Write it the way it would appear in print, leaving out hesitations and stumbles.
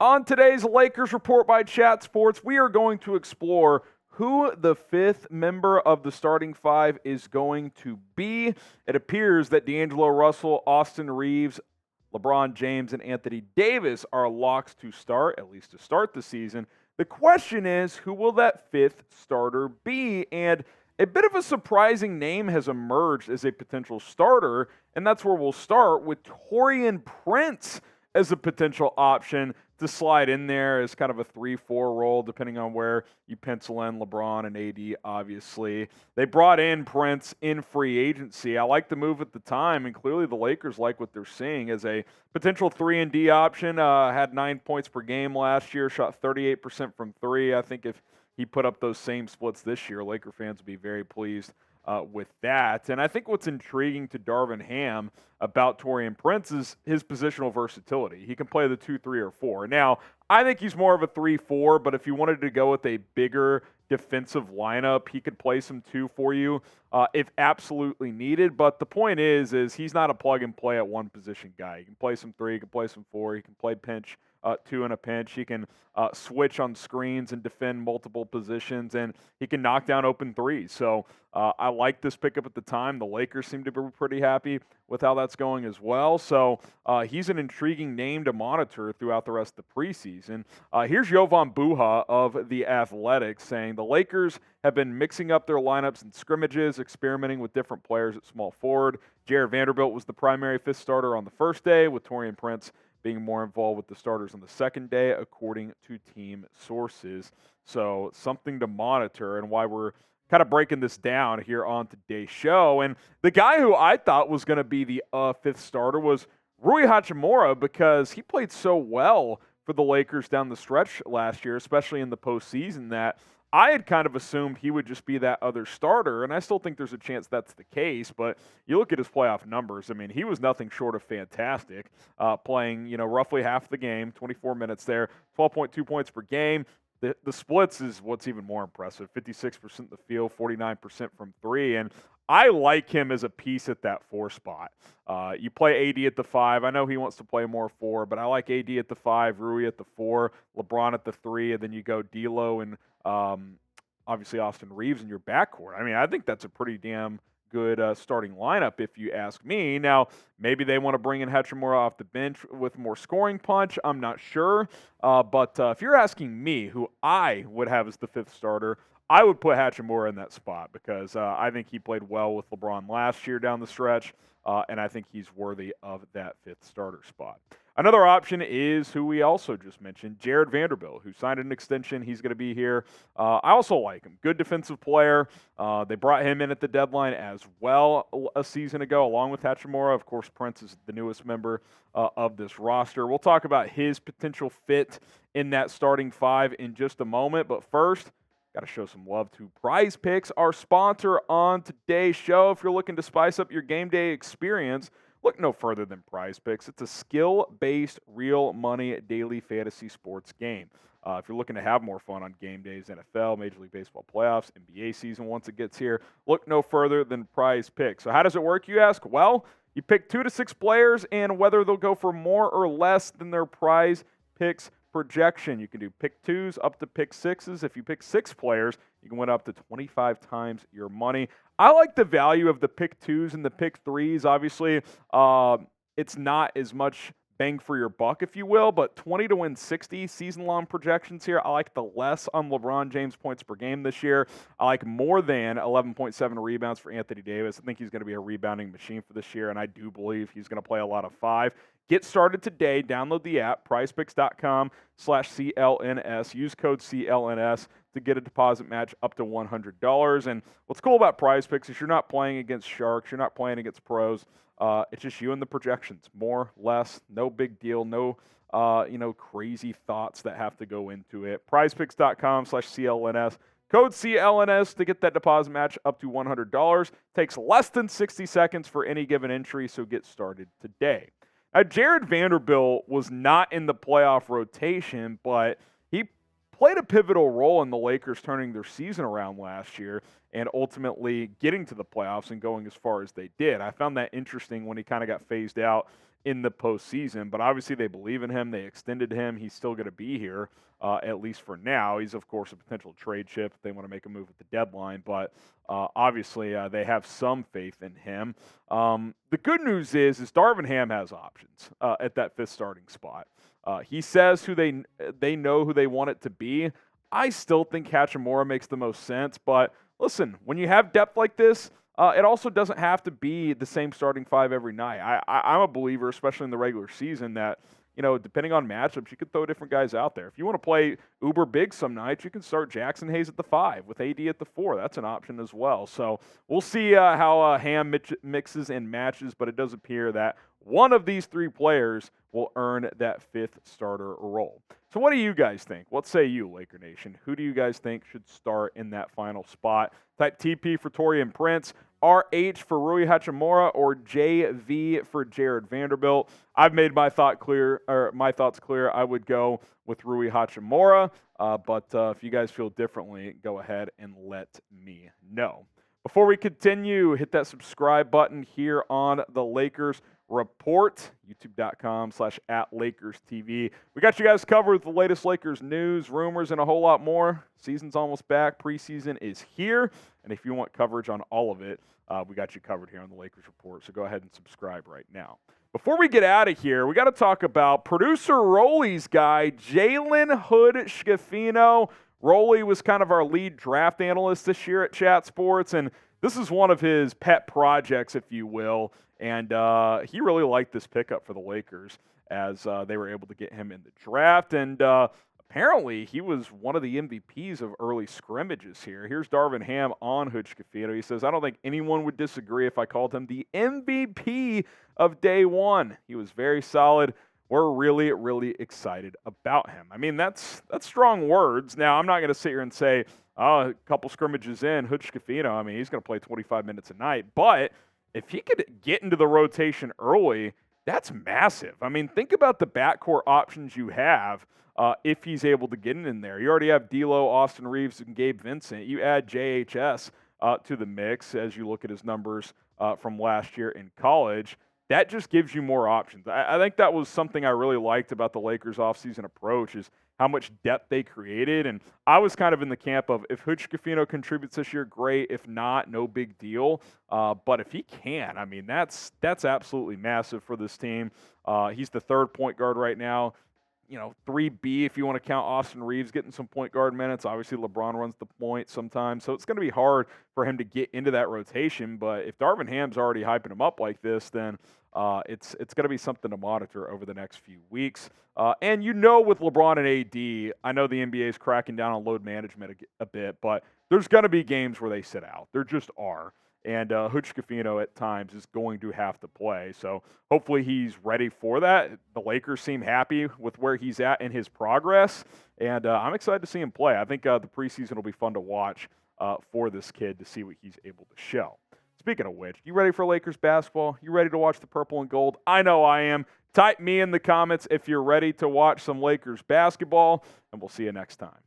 On today's Lakers Report by Chat Sports, we are going to explore who the fifth member of the starting five is going to be. It appears that D'Angelo Russell, Austin Reaves, LeBron James, and Anthony Davis are locks to start, at least to start the season. The question is, who will that fifth starter be? And a bit of a surprising name has emerged as a potential starter, and that's where we'll start with Torian Prince as a potential option to slide in there as kind of a 3-4 role, depending on where you pencil in LeBron and AD, obviously. They brought in Prince in free agency. I like the move at the time, and clearly the Lakers like what they're seeing as a potential 3-and-D option. Had 9 points per game last year, shot 38% from three. I think if he put up those same splits this year, Laker fans would be very pleased with that. And I think what's intriguing to Darvin Ham about Taurean Prince is his positional versatility. He can play the 2, 3, or 4. Now, I think he's more of a 3-4, but if you wanted to go with a bigger defensive lineup, he could play some 2 for you if absolutely needed. But the point is he's not a plug-and-play at one position guy. He can play some 3, he can play some 4, he can play pinch 2 in a pinch. He can switch on screens and defend multiple positions, and he can knock down open threes. So I like this pickup at the time. The Lakers seem to be pretty happy with how that's going as well. So he's an intriguing name to monitor throughout the rest of the preseason. Here's Jovan Buha of The Athletic saying, the Lakers have been mixing up their lineups and scrimmages, experimenting with different players at small forward. Jarred Vanderbilt was the primary fifth starter on the first day, with Torian Prince being more involved with the starters on the second day, according to team sources. So something to monitor, and why we're kind of breaking this down here on today's show. And the guy who I thought was going to be the fifth starter was Rui Hachimura, because he played so well for the Lakers down the stretch last year, especially in the postseason, that I had kind of assumed he would just be that other starter, and I still think there's a chance that's the case, but you look at his playoff numbers, I mean, he was nothing short of fantastic, playing, roughly half the game, 24 minutes there, 12.2 points per game. The splits is what's even more impressive, 56% in the field, 49% from three, and I like him as a piece at that 4 spot. You play AD at the 5. I know he wants to play more 4, but I like AD at the 5, Rui at the 4, LeBron at the 3, and then you go D'Lo and obviously Austin Reaves in your backcourt. I mean, I think that's a pretty damn good starting lineup if you ask me. Now, maybe they want to bring in Hachimura off the bench with more scoring punch. I'm not sure. But if you're asking me who I would have as the fifth starter, I would put Hachimura in that spot because I think he played well with LeBron last year down the stretch, and I think he's worthy of that fifth starter spot. Another option is who we also just mentioned, Jarred Vanderbilt, who signed an extension. He's going to be here. I also like him. Good defensive player. They brought him in at the deadline as well a season ago, along with Hachimura. Of course, Prince is the newest member of this roster. We'll talk about his potential fit in that starting 5 in just a moment. But first, got to show some love to PrizePicks, our sponsor on today's show. If you're looking to spice up your game day experience, look no further than PrizePicks. It's a skill-based, real money daily fantasy sports game. If you're looking to have more fun on game days, NFL, Major League Baseball playoffs, NBA season once it gets here, look no further than PrizePicks. So how does it work, you ask? Well, you pick 2 to 6 players, and whether they'll go for more or less than their PrizePicks projection. You can do pick 2s up to pick 6s. If you pick 6 players, you can win up to 25 times your money. I like the value of the pick 2s and the pick 3s. Obviously, it's not as much bang for your buck, if you will, but 20 to win 60 season-long projections here. I like the less on LeBron James points per game this year. I like more than 11.7 rebounds for Anthony Davis. I think he's going to be a rebounding machine for this year, and I do believe he's going to play a lot of 5. Get started today. Download the app, PrizePicks.com/CLNS. Use code CLNS to get a deposit match up to $100. And what's cool about PrizePicks is you're not playing against sharks. You're not playing against pros. It's just you and the projections. More, less, no big deal. No, crazy thoughts that have to go into it. PrizePicks.com/CLNS. Code CLNS to get that deposit match up to $100. Takes less than 60 seconds for any given entry, so get started today. Now, Jarred Vanderbilt was not in the playoff rotation, but he played a pivotal role in the Lakers turning their season around last year. and ultimately getting to the playoffs and going as far as they did. I found that interesting when he kind of got phased out in the postseason, but obviously they believe in him. They extended him. He's still going to be here, at least for now. He's, of course, a potential trade chip if they want to make a move at the deadline, but obviously they have some faith in him. The good news is Darvin Ham has options at that fifth starting spot. He says who they know who they want it to be. I still think Hachimura makes the most sense, but listen, when you have depth like this, it also doesn't have to be the same starting five every night. I'm a believer, especially in the regular season, that depending on matchups, you could throw different guys out there. If you want to play uber big some nights, you can start Jackson Hayes at the 5 with AD at the 4. That's an option as well. So we'll see how Ham mixes and matches, but it does appear that one of these three players will earn that fifth starter role. So what do you guys think? What say you, Laker Nation? Who do you guys think should start in that final spot? Type TP for Torian Prince, RH for Rui Hachimura, or JV for Jarred Vanderbilt. I've made my thoughts clear. I would go with Rui Hachimura, but if you guys feel differently, go ahead and let me know. Before we continue, hit that subscribe button here on the Lakers Report, youtube.com/@LakersTV. We got you guys covered with the latest Lakers news, rumors, and a whole lot more. Season's almost back. Preseason is here. And if you want coverage on all of it, we got you covered here on the Lakers Report. So go ahead and subscribe right now. Before we get out of here, we got to talk about producer Rolly's guy, Jalen Hood-Schifino. Rolly was kind of our lead draft analyst this year at Chat Sports, and this is one of his pet projects, if you will. And he really liked this pickup for the Lakers as they were able to get him in the draft. And apparently he was one of the MVPs of early scrimmages here. Here's Darvin Ham on Hood-Schifino. He says, I don't think anyone would disagree if I called him the MVP of day one. He was very solid. We're really, really excited about him. I mean, that's strong words. Now, I'm not going to sit here and say, a couple scrimmages in, Hood-Schifino, I mean, he's going to play 25 minutes a night. But if he could get into the rotation early, that's massive. I mean, think about the backcourt options you have if he's able to get in there. You already have D'Lo, Austin Reaves, and Gabe Vincent. You add JHS to the mix as you look at his numbers from last year in college. That just gives you more options. I think that was something I really liked about the Lakers' offseason approach is how much depth they created. And I was kind of in the camp of if Hood-Schifino contributes this year, great. If not, no big deal. But if he can, I mean, that's absolutely massive for this team. He's the third point guard right now. 3B if you want to count Austin Reaves getting some point guard minutes. Obviously, LeBron runs the point sometimes, so it's going to be hard for him to get into that rotation. But if Darvin Ham's already hyping him up like this, then it's going to be something to monitor over the next few weeks. And with LeBron and AD, I know the NBA is cracking down on load management a bit, but there's going to be games where they sit out. There just are. And Hood-Schifino at times is going to have to play. So hopefully he's ready for that. The Lakers seem happy with where he's at in his progress. And I'm excited to see him play. I think the preseason will be fun to watch for this kid to see what he's able to show. Speaking of which, you ready for Lakers basketball? You ready to watch the purple and gold? I know I am. Type me in the comments if you're ready to watch some Lakers basketball. And we'll see you next time.